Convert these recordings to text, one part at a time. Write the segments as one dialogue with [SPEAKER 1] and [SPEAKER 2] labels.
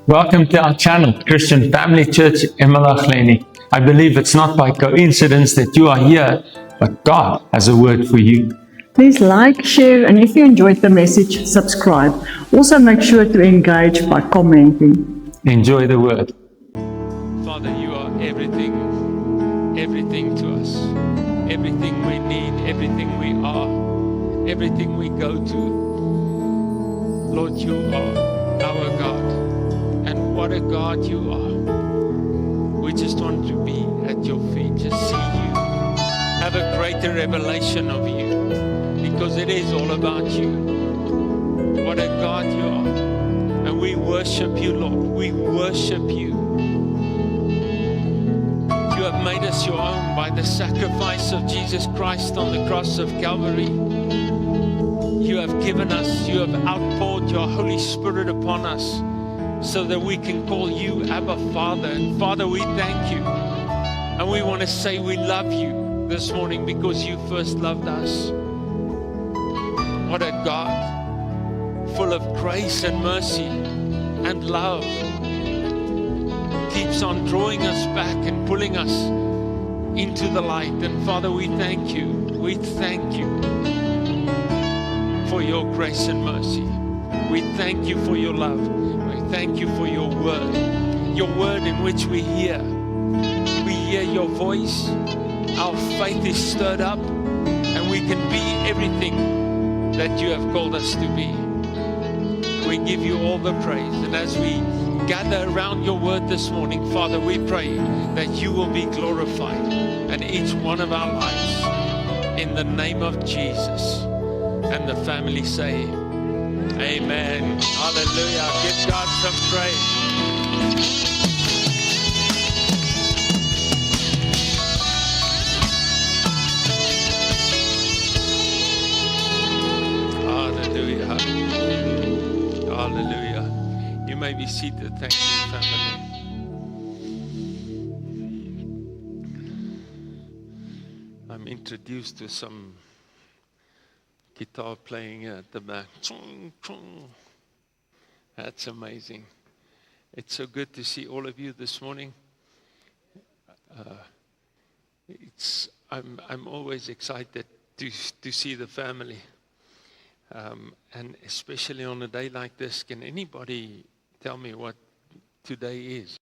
[SPEAKER 1] Welcome to our channel, Christian Family Church Emalachleni. I believe it's not by coincidence that you are here, but God has a word for you.
[SPEAKER 2] Please like, share, and if you enjoyed the message, subscribe. Also make sure to engage by commenting.
[SPEAKER 1] Enjoy the word.
[SPEAKER 3] Father, you are everything to us, everything we need, everything we are, everything we go to. Lord, you are our God, and what a God you are. We just want to be at your feet, just see you, have a greater revelation of you, because it is all about you. What a God you are, and we worship you, Lord, we worship you. You have made us your own by the sacrifice of Jesus Christ on the cross of Calvary. You have given us, you have outpoured your Holy Spirit upon us so that we can call you Abba Father. And Father, we thank you. And we want to say we love you this morning because you first loved us. What a God, full of grace and mercy and love. Keeps on drawing us back and pulling us into the light. And Father, we thank you. We thank you for your grace and mercy. We thank you for your love. We thank you for your word in which we hear. We hear your voice. Our faith is stirred up, and we can be everything that you have called us to be. We give you all the praise. And as we gather around your word this morning, Father, we pray that you will be glorified in each one of our lives. In the name of Jesus. And the family say, amen. Hallelujah. Give God some praise. Hallelujah. Hallelujah. You may be seated. Thank you, family. I'm introduced to some guitar playing at the back. That's amazing. It's so good to see all of you this morning. I'm always excited to see the family. And especially on a day like this, can anybody tell me what today is?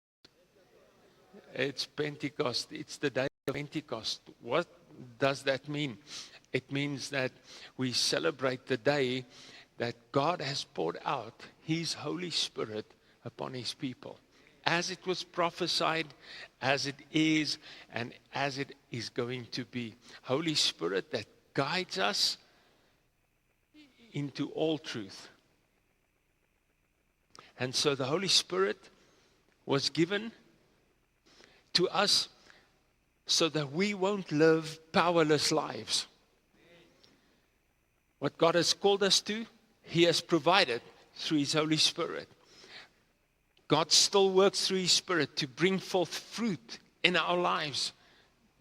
[SPEAKER 3] It's Pentecost. It's the day of Pentecost. What does that mean? It means that we celebrate the day that God has poured out His Holy Spirit upon His people. As it was prophesied, as it is, and as it is going to be. Holy Spirit that guides us into all truth. And so the Holy Spirit was given to us so that we won't live powerless lives. What God has called us to, He has provided through His Holy Spirit. God still works through His Spirit to bring forth fruit in our lives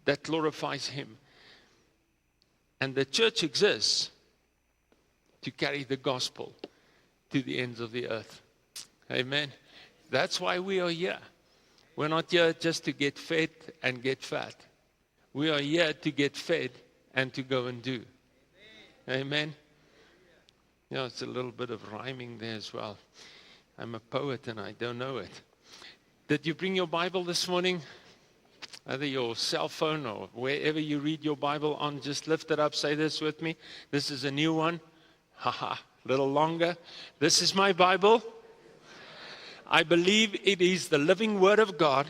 [SPEAKER 3] that glorifies Him. And the church exists to carry the gospel to the ends of the earth. Amen. That's why we are here. We're not here just to get fed and get fat. We are here to get fed and to go and do. Amen. Yeah, it's a little bit of rhyming there as well. I'm a poet and I don't know it. Did you bring your Bible this morning? Either your cell phone or wherever you read your Bible on, just lift it up. Say this with me. This is a new one. Haha, a little longer. This is my Bible. I believe it is the living Word of God.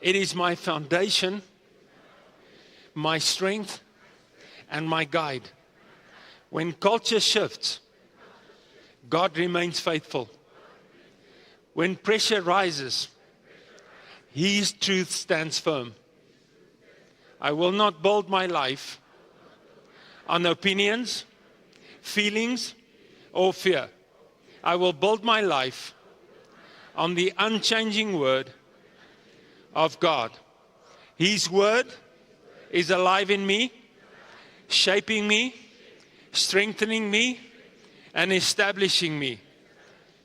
[SPEAKER 3] It is my foundation, my strength, and my guide. When culture shifts, God remains faithful. When pressure rises, His truth stands firm. I will not build my life on opinions, feelings, or fear. I will build my life on the unchanging Word of God. His Word is alive in me, shaping me, strengthening me, and establishing me.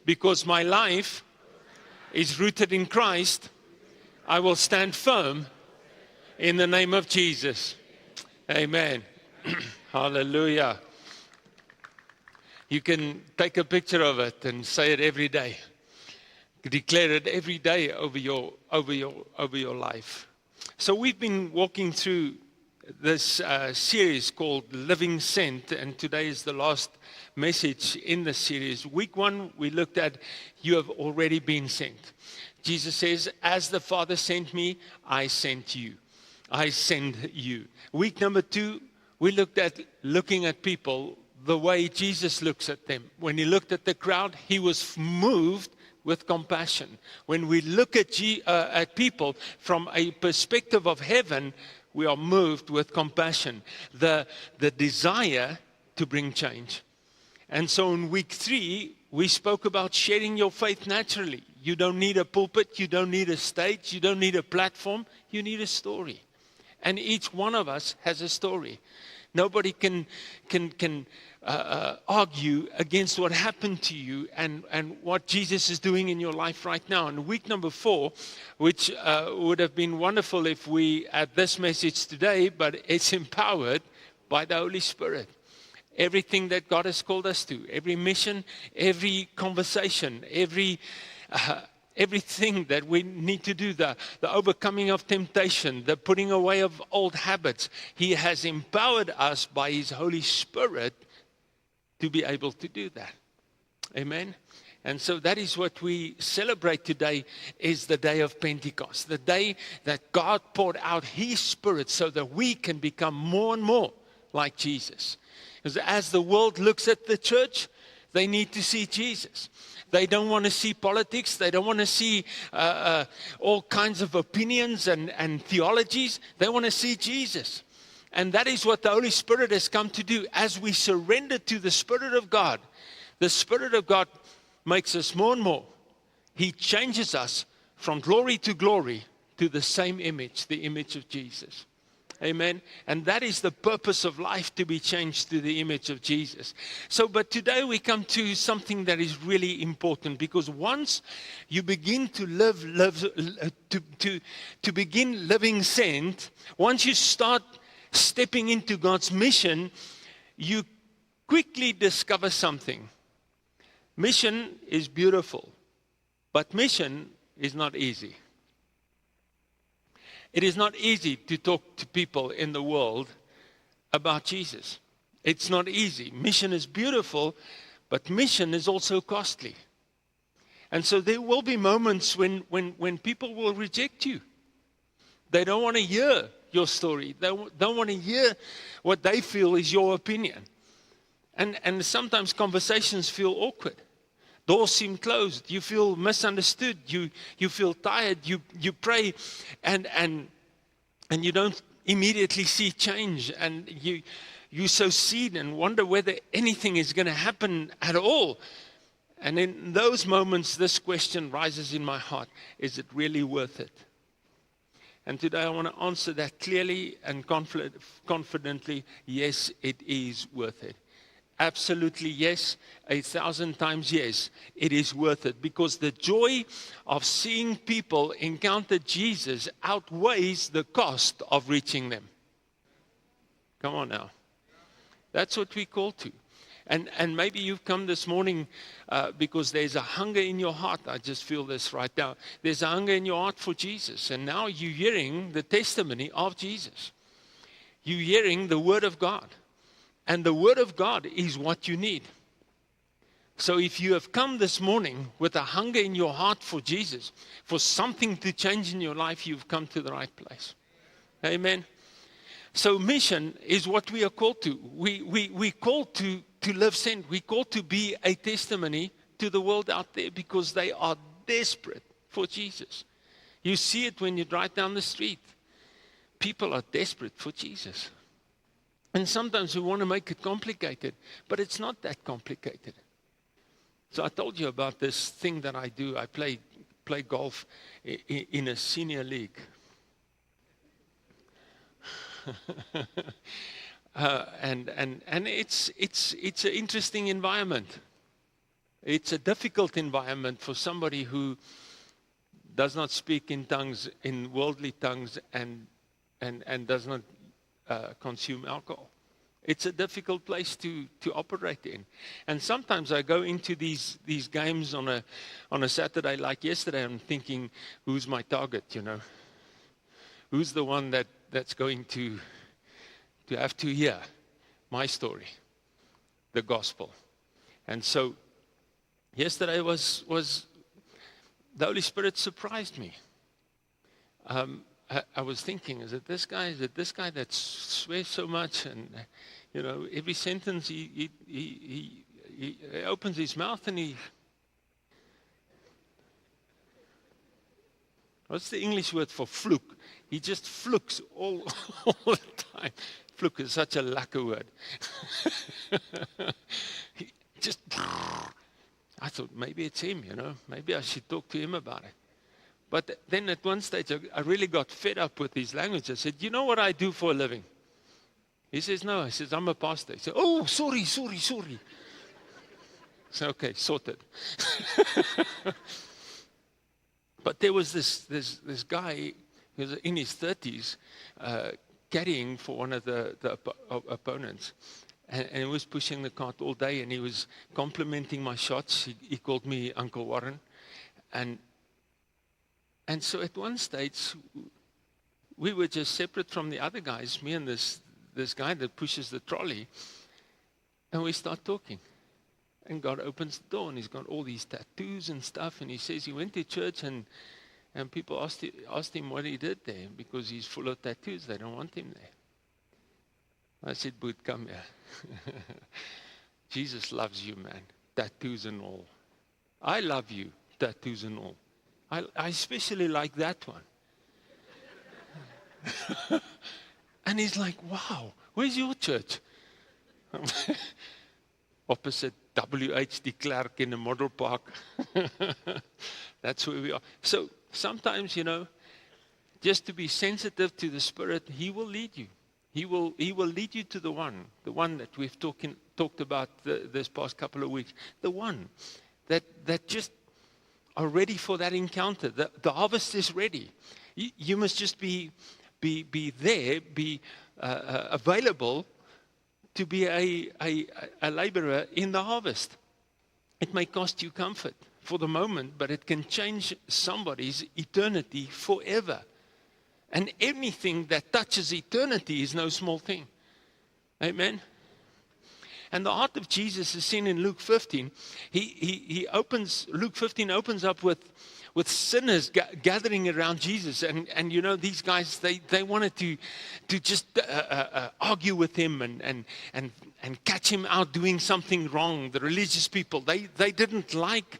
[SPEAKER 3] because my life is rooted in Christ, I will stand firm in the name of Jesus. Amen. Hallelujah. You can take a picture of it and say it every day. Declare it every day over your life. So we've been walking through this series called Living Sent, and today is the last message in the series. Week 1, we looked at you have already been sent. Jesus says, as the Father sent me, I sent you. I send you. Week number 2, we looked at looking at people the way Jesus looks at them. When he looked at the crowd, he was moved with compassion. When we look at people from a perspective of heaven, we are moved with compassion. The desire to bring change. And so in week 3, we spoke about sharing your faith naturally. You don't need a pulpit, you don't need a stage, you don't need a platform, you need a story. And each one of us has a story. Nobody can argue against what happened to you and what Jesus is doing in your life right now. And week number 4, which would have been wonderful if we had this message today, but it's empowered by the Holy Spirit. Everything that God has called us to, every mission, every conversation, everything that we need to do, the overcoming of temptation, the putting away of old habits, He has empowered us by His Holy Spirit to be able to do that. Amen? And so that is what we celebrate today, is the day of Pentecost, the day that God poured out His Spirit so that we can become more and more like Jesus. Because as the world looks at the church, they need to see Jesus. They don't want to see politics. They don't want to see all kinds of opinions and theologies. They want to see Jesus. And that is what the Holy Spirit has come to do. As we surrender to the Spirit of God, the Spirit of God makes us more and more. He changes us from glory to glory to the same image, the image of Jesus. Amen. And that is the purpose of life, to be changed to the image of Jesus. So, but today we come to something that is really important, because once you begin to to begin living sent, once you start stepping into God's mission, you quickly discover something. Mission is beautiful, but mission is not easy. It is not easy to talk to people in the world about Jesus. It's not easy. Mission is beautiful, but mission is also costly. And so there will be moments when people will reject you. They don't want to hear your story. They don't want to hear what they feel is your opinion. And sometimes conversations feel awkward. Doors seem closed. You feel misunderstood. You feel tired. You pray and you don't immediately see change. And you sow seed and wonder whether anything is going to happen at all. And in those moments, this question rises in my heart: is it really worth it? And today I want to answer that clearly and confidently. Yes, it is worth it. Absolutely yes, 1,000 times yes, it is worth it, because the joy of seeing people encounter Jesus outweighs the cost of reaching them. Come on now. That's what we call to. And maybe you've come this morning because there's a hunger in your heart. I just feel this right now. There's a hunger in your heart for Jesus. And now you're hearing the testimony of Jesus. You're hearing the Word of God. And the Word of God is what you need. So if you have come this morning with a hunger in your heart for Jesus, for something to change in your life, you've come to the right place. Amen. So mission is what we are called to. We called to live sent. We called to be a testimony to the world out there, because they are desperate for Jesus. You see it when you drive down the street. People are desperate for Jesus. And sometimes we want to make it complicated, but it's not that complicated. So I told you about this thing that I do. I play golf in a senior league. And it's an interesting environment. It's a difficult environment for somebody who does not speak in tongues, in worldly tongues, and does not consume alcohol. It's a difficult place to operate in. And sometimes I go into these games on a Saturday like yesterday. I'm thinking, who's my target, you know? Who's the one that's going to have to hear my story, the gospel? And so yesterday was the Holy Spirit surprised me. I was thinking, is it this guy that swears so much, and you know, every sentence he opens his mouth and he, what's the English word for fluke? He just flukes all the time. Fluke is such a lekker word. He just, I thought maybe it's him, you know, maybe I should talk to him about it. But then at one stage, I really got fed up with his language. I said, you know what I do for a living? He says, no. I says, I'm a pastor. He said, oh, sorry. I said, okay, sorted. But there was this guy who was in his 30s carrying for one of the opponents. And he was pushing the cart all day, and he was complimenting my shots. He called me Uncle Warren. And so at one stage, we were just separate from the other guys, me and this guy that pushes the trolley, and we start talking. And God opens the door, and he's got all these tattoos and stuff, and he says he went to church, and people asked him what he did there, because he's full of tattoos. They don't want him there. I said, Boot, come here. Jesus loves you, man, tattoos and all. I love you, tattoos and all. I especially like that one. And he's like, wow, where's your church? Opposite W.H. de Klerk in the Model Park. That's where we are. So sometimes, you know, just to be sensitive to the Spirit, He will lead you. He will lead you to the one that we've talked about this past couple of weeks. The one that just are ready for that encounter. The harvest is ready. You must just be there, be available to be a laborer in the harvest. It may cost you comfort for the moment, but it can change somebody's eternity forever. And anything that touches eternity is no small thing. Amen. And the heart of Jesus is seen in Luke 15. Luke 15 opens up with sinners gathering around Jesus. And you know, these guys, they wanted to just argue with him and catch him out doing something wrong. The religious people, they didn't like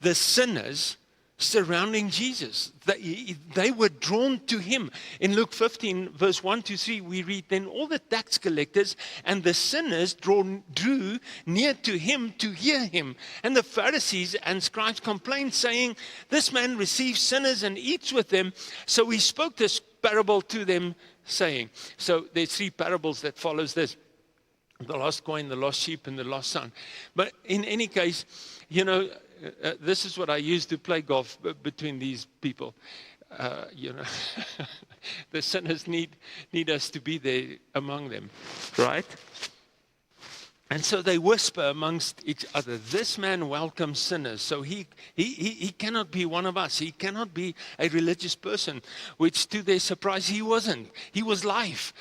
[SPEAKER 3] the sinners surrounding Jesus. They were drawn to him. In Luke 15, verse 1-3, we read, then all the tax collectors and the sinners drew near to him to hear him. And the Pharisees and scribes complained, saying, this man receives sinners and eats with them. So he spoke this parable to them, saying, so there's 3 parables that follows this. The lost coin, the lost sheep, and the lost son. But in any case, you know, this is what I use to play golf between these people. You know, the sinners need us to be there among them, right? And so they whisper amongst each other, this man welcomes sinners. So he cannot be one of us. He cannot be a religious person, which to their surprise, he wasn't. He was life.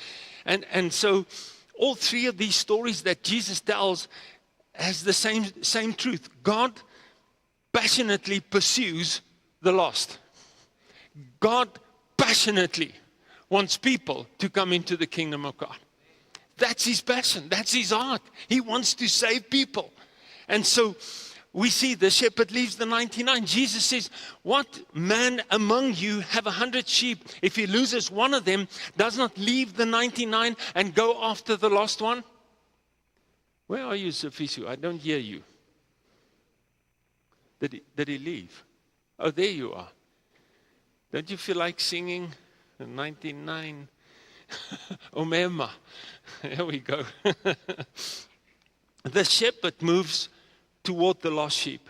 [SPEAKER 3] And so all 3 of these stories that Jesus tells has the same truth. God passionately pursues the lost. God passionately wants people to come into the kingdom of God. That's his passion. That's his heart. He wants to save people. And so we see the shepherd leaves the 99. Jesus says, what man among you have 100 sheep? If he loses one of them, does not leave the 99 and go after the lost one? Where are you, Sophisu? I don't hear you. Did he leave? Oh, there you are. Don't you feel like singing 99? Omema. Here we go. The shepherd moves toward the lost sheep.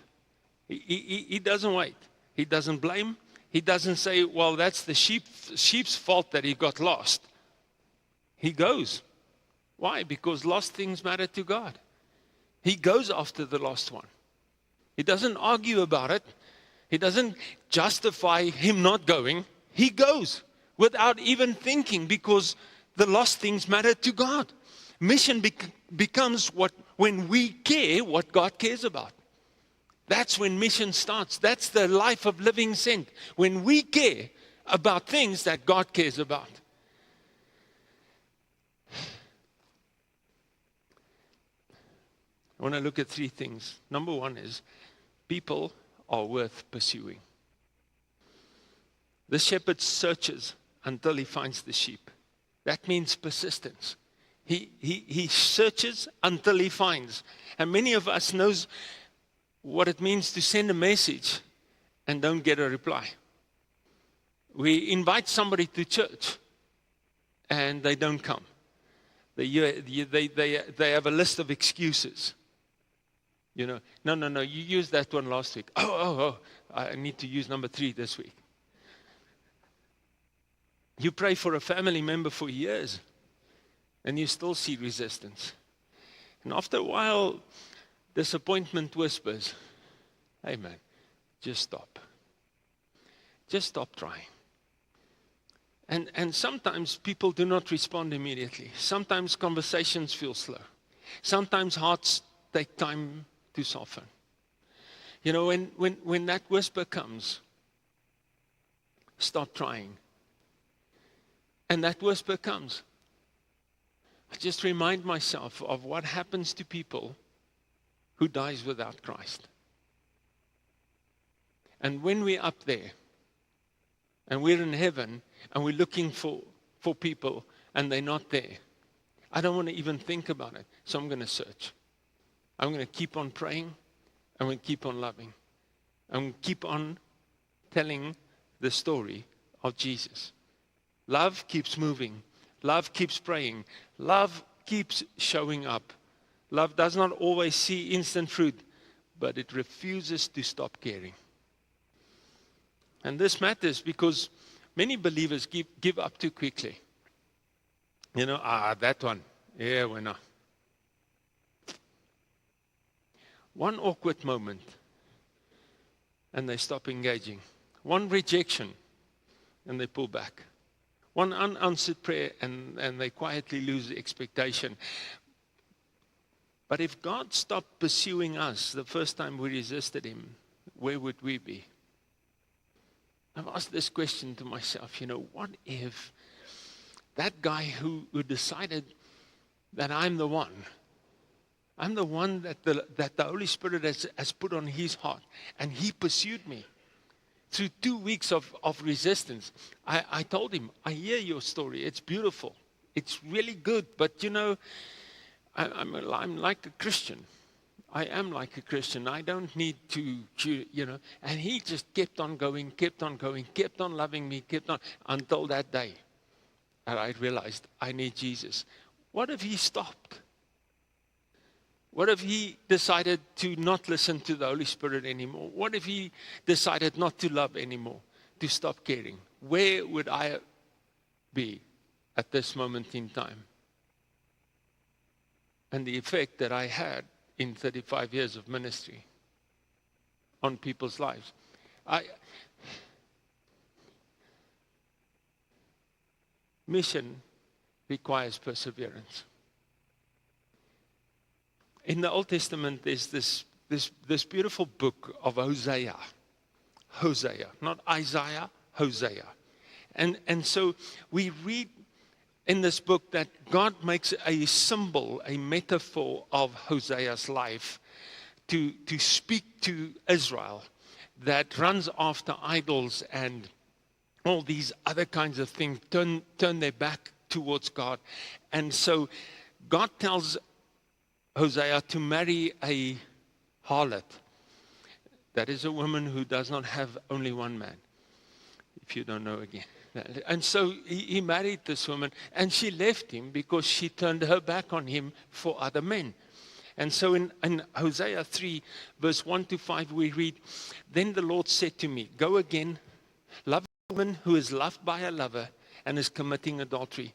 [SPEAKER 3] He doesn't wait. He doesn't blame. He doesn't say, well, that's the sheep's fault that he got lost. He goes. Why? Because lost things matter to God. He goes after the lost one. He doesn't argue about it. He doesn't justify him not going. He goes without even thinking, because the lost things matter to God. Mission becomes when we care what God cares about. That's when mission starts. That's the life of living sent. When we care about things that God cares about. I want to look at three things. Number one is, people are worth pursuing. The shepherd searches until he finds the sheep. That means persistence. He searches until he finds. And many of us knows what it means to send a message and don't get a reply. We invite somebody to church and they don't come. They have a list of excuses. You know, no, you used that one last week. Oh, I need to use number 3 this week. You pray for a family member for years and you still see resistance. And after a while, disappointment whispers, hey man, just stop. Just stop trying. And sometimes people do not respond immediately. Sometimes conversations feel slow. Sometimes hearts take time to soften. You know, when that whisper comes, stop trying. And that whisper comes. I just remind myself of what happens to people who dies without Christ. And when we're up there, and we're in heaven, and we're looking for people, and they're not there, I don't want to even think about it, so I'm going to search. I'm going to keep on praying. I'm going to keep on loving. I'm going to keep on telling the story of Jesus. Love keeps moving. Love keeps praying. Love keeps showing up. Love does not always see instant fruit, but it refuses to stop caring. And this matters because many believers give up too quickly. You know, that one. Yeah, we're not. One awkward moment, and they stop engaging. One rejection, and they pull back. One unanswered prayer, and they quietly lose the expectation. But if God stopped pursuing us the first time we resisted Him, where would we be? I've asked this question to myself, you know, what if that guy who decided that I'm the one that the Holy Spirit has put on his heart, and he pursued me through 2 weeks of resistance. I told him, I hear your story. It's beautiful. It's really good. But, you know, I'm like a Christian. I am like a Christian. I don't need to, you know. And he just kept on going, kept on loving me, until that day. And I realized I need Jesus. What if he stopped? What if he decided to not listen to the Holy Spirit anymore? What if he decided not to love anymore, to stop caring? Where would I be at this moment in time? And the effect that I had in 35 years of ministry on people's lives. Mission requires perseverance. In the Old Testament, there's this beautiful book of Hosea. Hosea, not Isaiah, Hosea. And so we read in this book that God makes a symbol, a metaphor of Hosea's life to speak to Israel that runs after idols and all these other kinds of things, turn their back towards God. And so God tells Hosea to marry a harlot. That is a woman who does not have only one man, if you don't know again. And so he married this woman, and she left him because she turned her back on him for other men. And so in Hosea 3, verse 1 to 5, we read, "Then the Lord said to me, go again, love a woman who is loved by a lover and is committing adultery,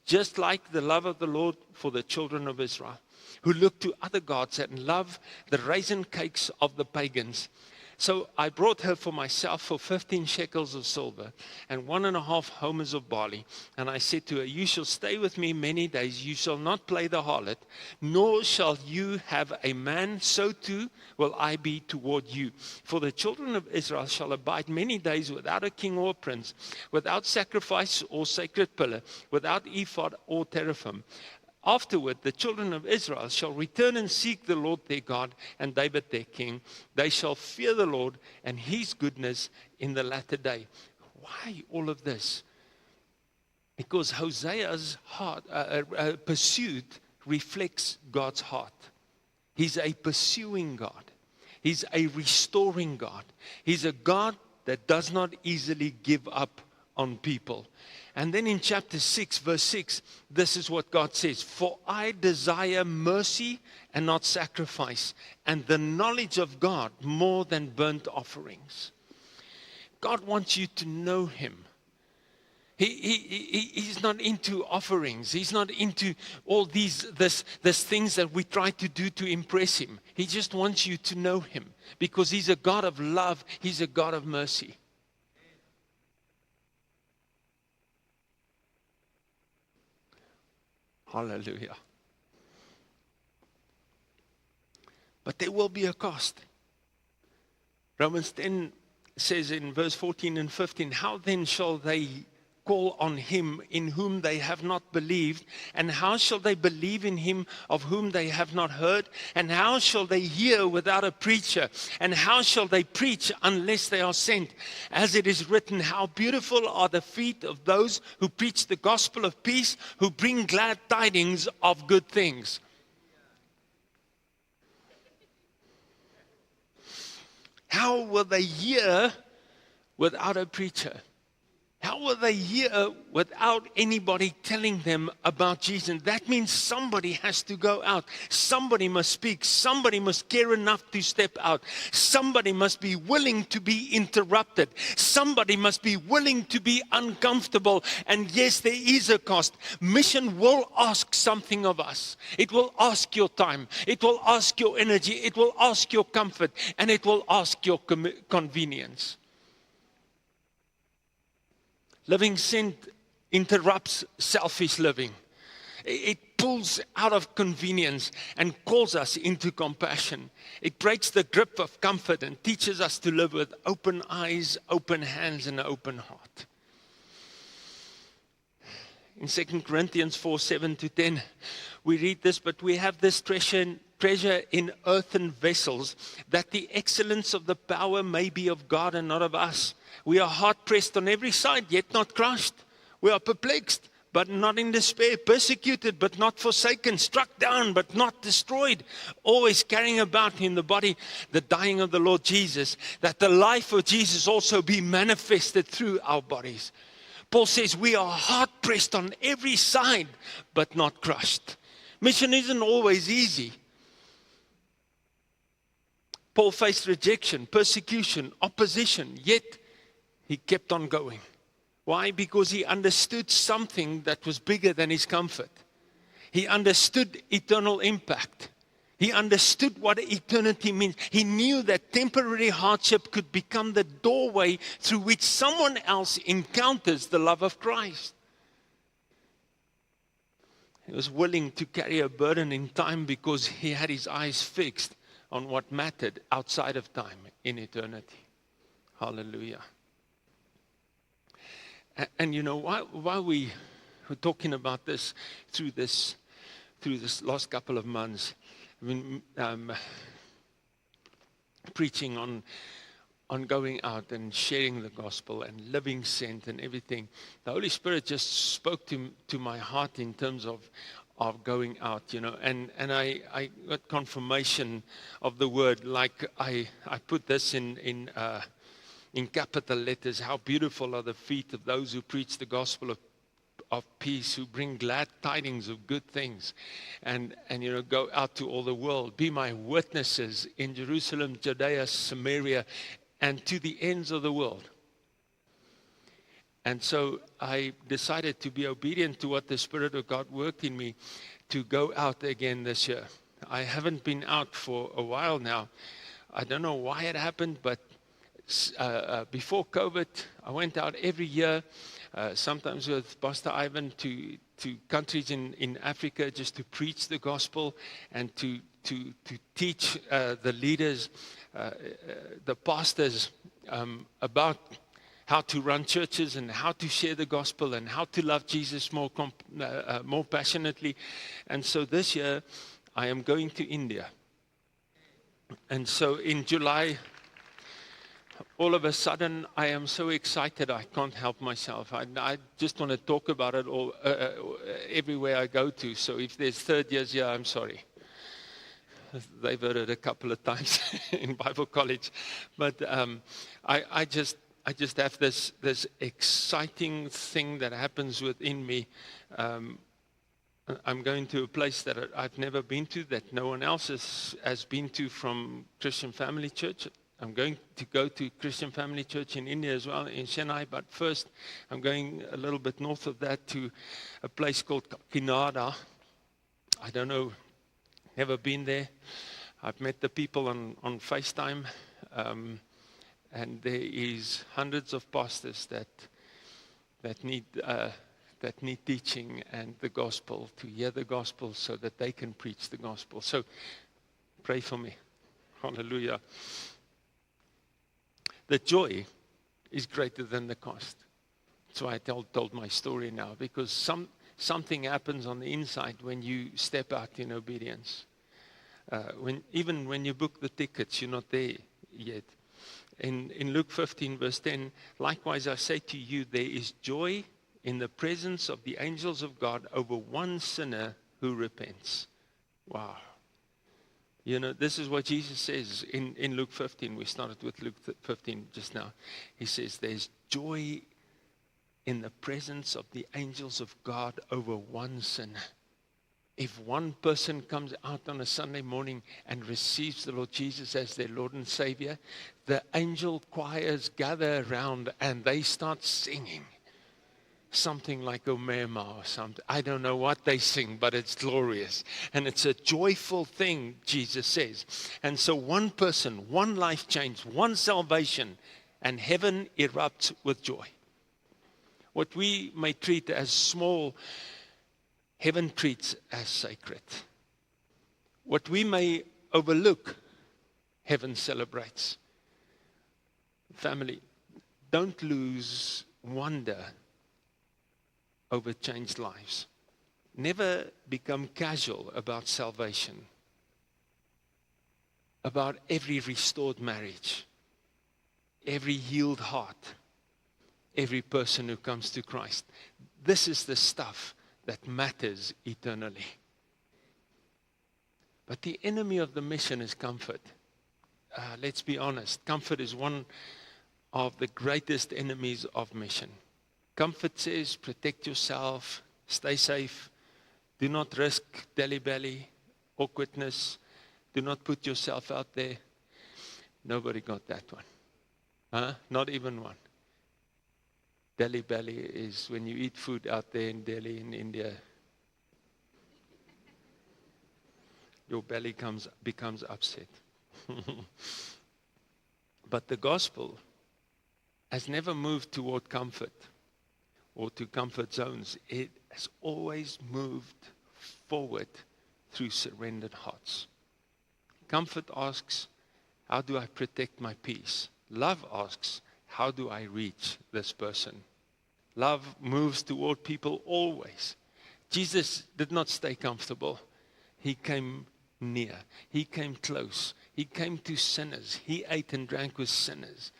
[SPEAKER 3] just like the love of the Lord for the children of Israel, who look to other gods and love the raisin cakes of the pagans. So I brought her for myself for 15 shekels of silver and 1.5 homers of barley. And I said to her, you shall stay with me many days. You shall not play the harlot, nor shall you have a man. So too will I be toward you. For the children of Israel shall abide many days without a king or a prince, without sacrifice or sacred pillar, without ephod or teraphim. Afterward, the children of Israel shall return and seek the Lord their God and David their king. They shall fear the Lord and his goodness in the latter day." Why all of this? Because Hosea's heart, pursuit reflects God's heart. He's a pursuing God. He's a restoring God. He's a God that does not easily give up on people. And then in chapter 6, verse 6, this is what God says, "For I desire mercy and not sacrifice, and the knowledge of God more than burnt offerings." God wants you to know him. He's not into offerings. He's not into all these things that we try to do to impress him. He just wants you to know him because he's a God of love. He's a God of mercy. Hallelujah. But there will be a cost. Romans 10 says in verse 14 and 15, "How then shall they call on him in whom they have not believed? And how shall they believe in him of whom they have not heard? And how shall they hear without a preacher? And how shall they preach unless they are sent? As it is written, how beautiful are the feet of those who preach the gospel of peace, who bring glad tidings of good things." How will they hear without a preacher? How will they hear without anybody telling them about Jesus? That means somebody has to go out. Somebody must speak. Somebody must care enough to step out. Somebody must be willing to be interrupted. Somebody must be willing to be uncomfortable. And yes, there is a cost. Mission will ask something of us. It will ask your time. It will ask your energy. It will ask your comfort. And it will ask your convenience. Living sent interrupts selfish living. It pulls out of convenience and calls us into compassion. It breaks the grip of comfort and teaches us to live with open eyes, open hands, and an open heart. In 2 Corinthians 4, 7-10, we read this, "But we have this treasure in earthen vessels, that the excellence of the power may be of God and not of us. We are hard pressed on every side, yet not crushed. We are perplexed, but not in despair, persecuted, but not forsaken, struck down, but not destroyed, always carrying about in the body the dying of the Lord Jesus, that the life of Jesus also be manifested through our bodies." Paul says we are hard pressed on every side, but not crushed. Mission isn't always easy. Paul faced rejection, persecution, opposition, yet he kept on going. Why? Because he understood something that was bigger than his comfort. He understood eternal impact. He understood what eternity means. He knew that temporary hardship could become the doorway through which someone else encounters the love of Christ. He was willing to carry a burden in time because he had his eyes fixed on what mattered outside of time in eternity. Hallelujah. And you know, while we were talking about this through this last couple of months, I've been preaching on going out and sharing the gospel and living sent and everything. The Holy Spirit just spoke to my heart in terms of going out, you know, and I got confirmation of the word. Like I put this in capital letters: how beautiful are the feet of those who preach the gospel of peace, who bring glad tidings of good things, and go out to all the world. Be my witnesses in Jerusalem, Judea, Samaria, and to the ends of the world. And so I decided to be obedient to what the Spirit of God worked in me to go out again this year. I haven't been out for a while now. I don't know why it happened, but before COVID, I went out every year, sometimes with Pastor Ivan, to countries in Africa just to preach the gospel and to teach the leaders, the pastors, about how to run churches and how to share the gospel and how to love Jesus more passionately. And so this year, I am going to India. And so in July, all of a sudden, I am so excited I can't help myself. I just want to talk about it all everywhere I go to. So if there's third years here, I'm sorry. They've heard it a couple of times in Bible college. But I just have this exciting thing that happens within me. I'm going to a place that I've never been to, that no one else has been to from Christian Family Church. I'm going to go to Christian Family Church in India as well, in Chennai. But first, I'm going a little bit north of that to a place called Kakinada. I don't know, never been there. I've met the people on FaceTime. And there is hundreds of pastors that need teaching and the gospel, to hear the gospel so that they can preach the gospel. So pray for me. Hallelujah. The joy is greater than the cost. So I told my story now, because something happens on the inside when you step out in obedience. Even when you book the tickets, you're not there yet. In Luke 15, verse 10, likewise I say to you, there is joy in the presence of the angels of God over one sinner who repents. Wow. This is what Jesus says in Luke 15. We started with Luke 15 just now. He says there's joy in the presence of the angels of God over one sinner. If one person comes out on a Sunday morning and receives the Lord Jesus as their Lord and Savior, the angel choirs gather around and they start singing. Something like Omema or something. I don't know what they sing, but it's glorious. And it's a joyful thing, Jesus says. And so one person, one life change, one salvation, and heaven erupts with joy. What we may treat as small, heaven treats as sacred. What we may overlook, heaven celebrates. Family, don't lose wonder over changed lives. Never become casual about salvation, about every restored marriage, every healed heart, every person who comes to Christ. This is the stuff that matters eternally. But the enemy of the mission is comfort. Let's be honest. Comfort is one of the greatest enemies of mission. Comfort says, protect yourself, stay safe, do not risk belly, awkwardness, do not put yourself out there. Nobody got that one. Not even one. Belly is when you eat food out there in Delhi, in India. Your belly becomes upset. But the gospel has never moved toward comfort or to comfort zones. It has always moved forward through surrendered hearts. Comfort asks, how do I protect my peace? Love asks, how do I reach this person? Love moves toward people always. Jesus did not stay comfortable. He came near. He came close. He came to sinners. He ate and drank with sinners.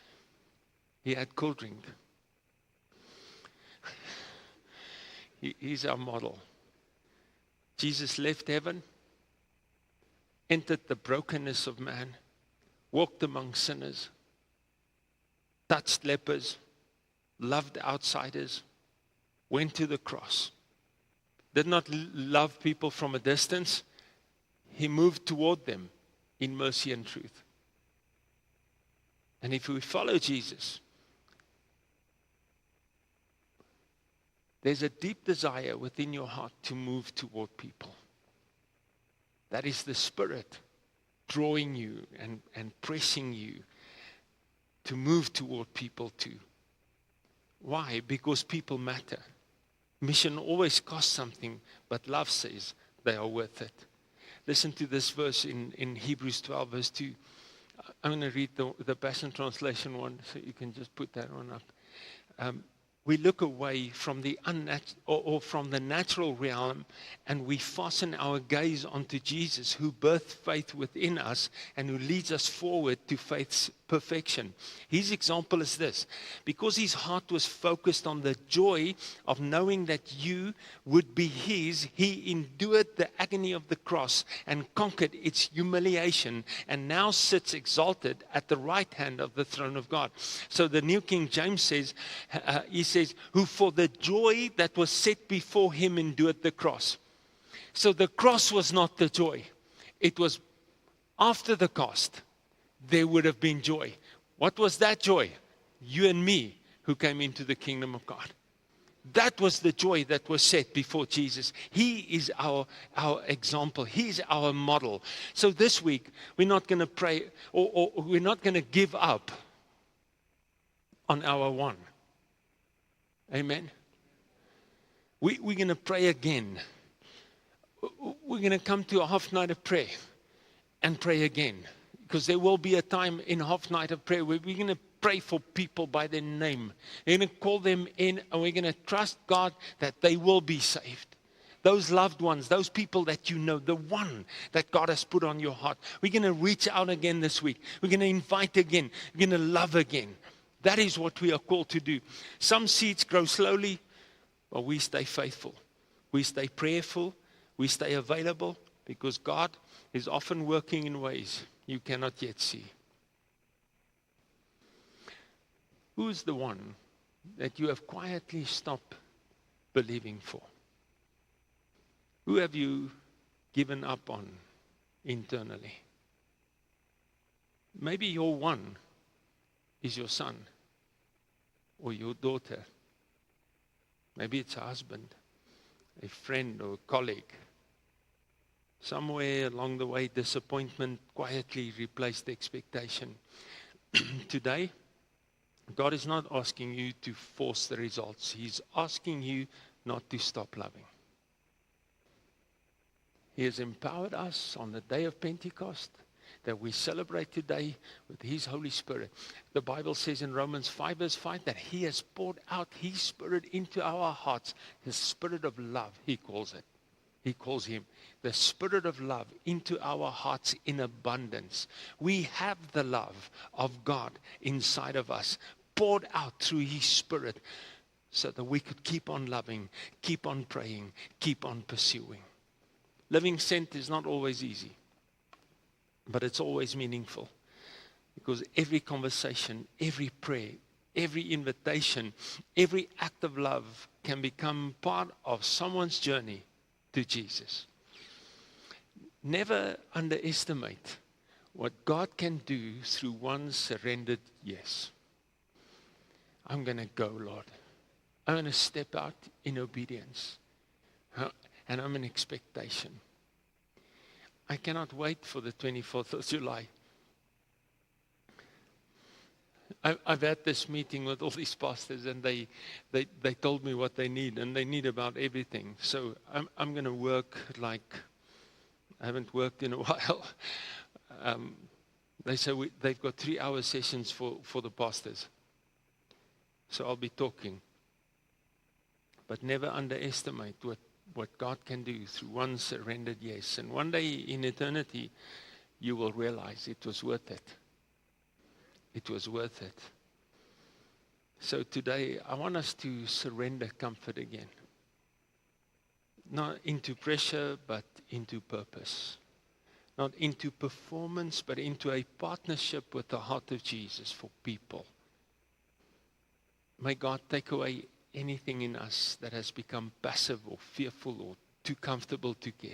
[SPEAKER 3] He had cold drink. He's our model. Jesus left heaven, entered the brokenness of man, walked among sinners, touched lepers, loved outsiders, went to the cross, did not love people from a distance. He moved toward them in mercy and truth. And if we follow Jesus, there's a deep desire within your heart to move toward people. That is the Spirit drawing you and pressing you to move toward people too. Why? Because people matter. Mission always costs something, but love says they are worth it. Listen to this verse in Hebrews 12, verse 2. I'm going to read the Passion Translation one, so you can just put that one up. We look away from the unnatural from the natural realm, and we fasten our gaze onto Jesus, who birthed faith within us and who leads us forward to faith's perfection. His example is this: because his heart was focused on the joy of knowing that you would be his, he endured the agony of the cross and conquered its humiliation, and now sits exalted at the right hand of the throne of God. So the New King James says, he says, who for the joy that was set before him endured the cross. So the cross was not the joy. It was after the cost. There would have been joy. What was that joy? You and me who came into the kingdom of God. That was the joy that was set before Jesus. He is our example. He's our model. So this week, we're not going to pray, or we're not going to give up on our one. Amen. We're going to pray again. We're going to come to a half night of prayer and pray again. Because there will be a time in half night of prayer where we're going to pray for people by their name. We're going to call them in, and we're going to trust God that they will be saved. Those loved ones, those people that you know, the one that God has put on your heart. We're going to reach out again this week. We're going to invite again. We're going to love again. That is what we are called to do. Some seeds grow slowly, but we stay faithful. We stay prayerful. We stay available, because God is often working in ways you cannot yet see. Who is the one that you have quietly stopped believing for? Who have you given up on internally? Maybe your one is your son or your daughter. Maybe it's a husband, a friend, or a colleague. Somewhere along the way, disappointment quietly replaced expectation. Today, God is not asking you to force the results. He's asking you not to stop loving. He has empowered us on the day of Pentecost that we celebrate today with His Holy Spirit. The Bible says in Romans 5 verse 5 that He has poured out His Spirit into our hearts. His Spirit of love, He calls it. He calls Him the Spirit of love into our hearts in abundance. We have the love of God inside of us, poured out through His Spirit, so that we could keep on loving, keep on praying, keep on pursuing. Living sent is not always easy, but it's always meaningful, because every conversation, every prayer, every invitation, every act of love can become part of someone's journey to Jesus. Never underestimate what God can do through one surrendered yes. I'm going to go, Lord. I'm going to step out in obedience. And I'm in expectation. I cannot wait for the 24th of July. I've had this meeting with all these pastors, and they told me what they need, and they need about everything. So I'm going to work like I haven't worked in a while. They say they've got 3-hour sessions for the pastors. So I'll be talking. But never underestimate what God can do through one surrendered yes. And one day in eternity, you will realize it was worth it. It was worth it. So today, I want us to surrender comfort again. Not into pressure, but into purpose. Not into performance, but into a partnership with the heart of Jesus for people. May God take away anything in us that has become passive or fearful or too comfortable to care.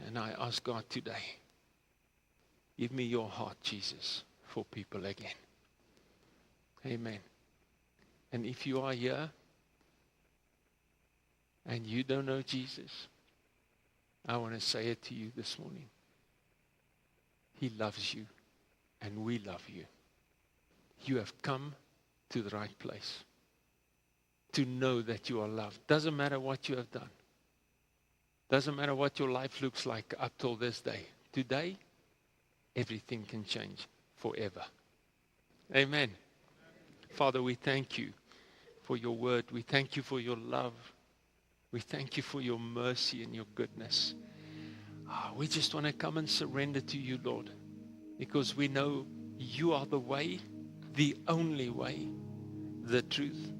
[SPEAKER 3] And I ask God today, give me your heart, Jesus, for people again. Amen. And if you are here and you don't know Jesus, I want to say it to you this morning. He loves you and we love you. You have come to the right place to know that you are loved. Doesn't matter what you have done. Doesn't matter what your life looks like up till this day. Today, everything can change forever. Amen. Father, we thank you for your word. We thank you for your love. We thank you for your mercy and your goodness. We just want to come and surrender to you, Lord, because we know you are the way, the only way, the truth,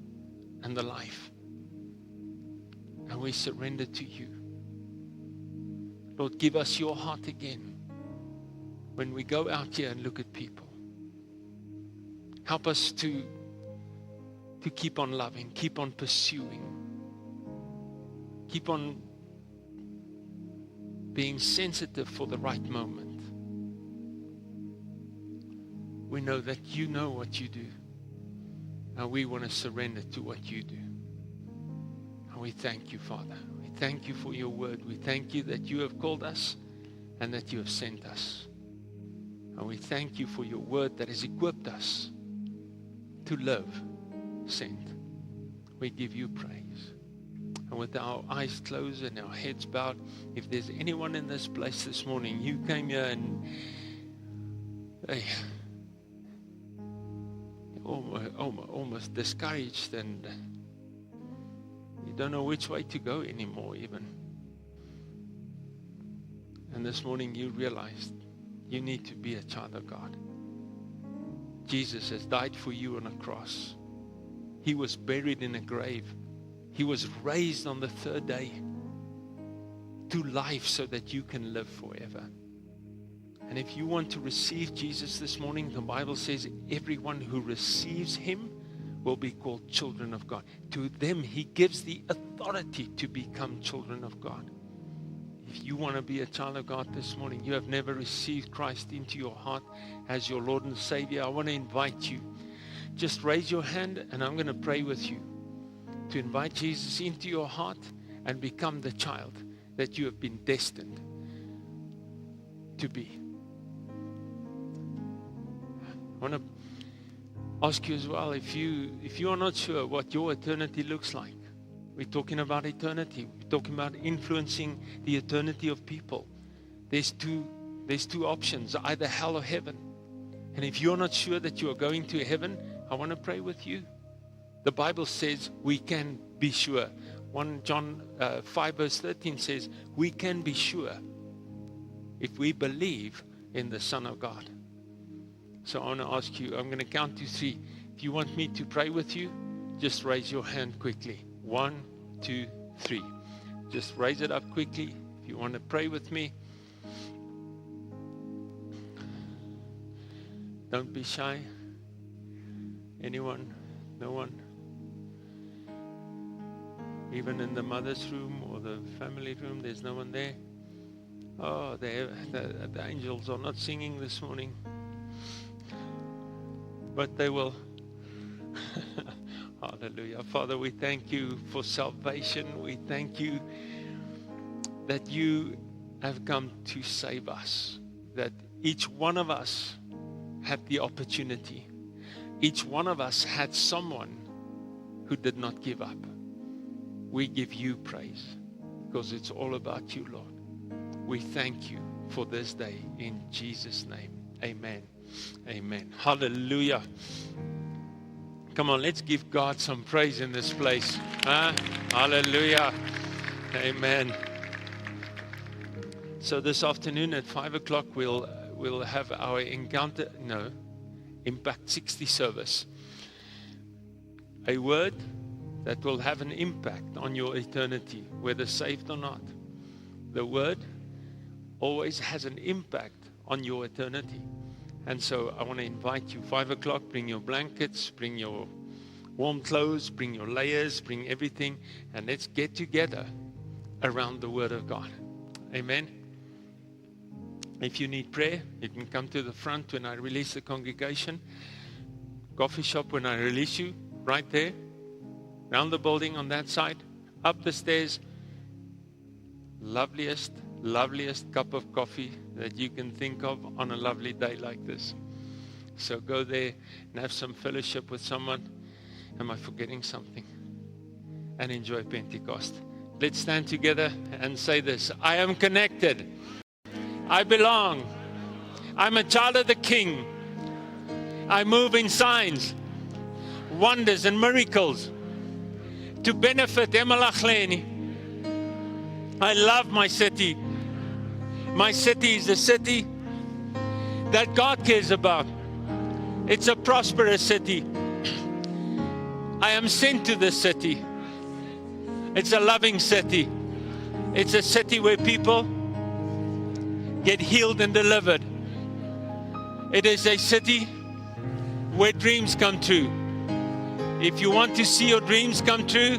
[SPEAKER 3] and the life. And we surrender to you. Lord, give us your heart again when we go out here and look at people. Help us to keep on loving, keep on pursuing, keep on being sensitive for the right moment. We know that you know what you do, and we want to surrender to what you do. And we thank you, Father. We thank you for your word. We thank you that you have called us and that you have sent us. And we thank you for your word that has equipped us to live sent. We give you praise. And with our eyes closed and our heads bowed, if there's anyone in this place this morning, you came here and almost discouraged and you don't know which way to go anymore even. And this morning you realized you need to be a child of God. Jesus has died for you on a cross. He was buried in a grave. He was raised on the third day to life so that you can live forever. And if you want to receive Jesus this morning, the Bible says everyone who receives him will be called children of God. To them, he gives the authority to become children of God. If you want to be a child of God this morning, you have never received Christ into your heart as your Lord and Savior, I want to invite you. Just raise your hand and I'm going to pray with you to invite Jesus into your heart and become the child that you have been destined to be. I want to ask you as well, if you are not sure what your eternity looks like. We're talking about eternity. We're talking about influencing the eternity of people. There's two options, either hell or heaven. And if you're not sure that you are going to heaven, I want to pray with you. The Bible says we can be sure. 1 John 5 verse 13 says we can be sure if we believe in the Son of God. So I want to ask you, I'm going to count to 3. If you want me to pray with you, just raise your hand quickly. 1, 2, 3. Just raise it up quickly if you want to pray with me. Don't be shy. Anyone? No one? Even in the mother's room or the family room, there's no one there. Oh, the angels are not singing this morning. But they will. Hallelujah. Father, we thank you for salvation. We thank you that you have come to save us. That each one of us had the opportunity. Each one of us had someone who did not give up. We give you praise because it's all about you, Lord. We thank you for this day in Jesus' name. Amen. Amen. Hallelujah. Come on, let's give God some praise in this place. Hallelujah. Amen. So this afternoon at 5 o'clock, we'll have our Impact 60 service. A word that will have an impact on your eternity, whether saved or not. The word always has an impact on your eternity. And so I want to invite you, 5 o'clock, bring your blankets, bring your warm clothes, bring your layers, bring everything, and let's get together around the Word of God. Amen. If you need prayer, you can come to the front when I release the congregation. Coffee shop when I release you, right there. Around the building on that side. Up the stairs. Loveliest cup of coffee that you can think of on a lovely day like this. So go there and have some fellowship with someone. Am I forgetting something? And enjoy Pentecost. Let's stand together and say this. I am connected. I belong. I'm a child of the King. I move in signs, wonders, and miracles to benefit Emelach Leni. I love my city. My city is a city that God cares about. It's a prosperous city. I am sent to this city. It's a loving city. It's a city where people get healed and delivered. It is a city where dreams come true. If you want to see your dreams come true,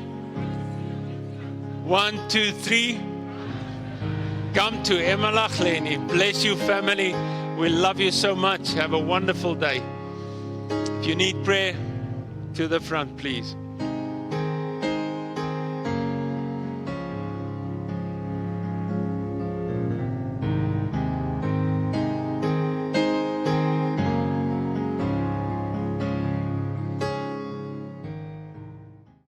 [SPEAKER 3] 1, 2, 3, come to Emelach Leni. Bless you, family. We love you so much. Have a wonderful day. If you need prayer, to the front, please.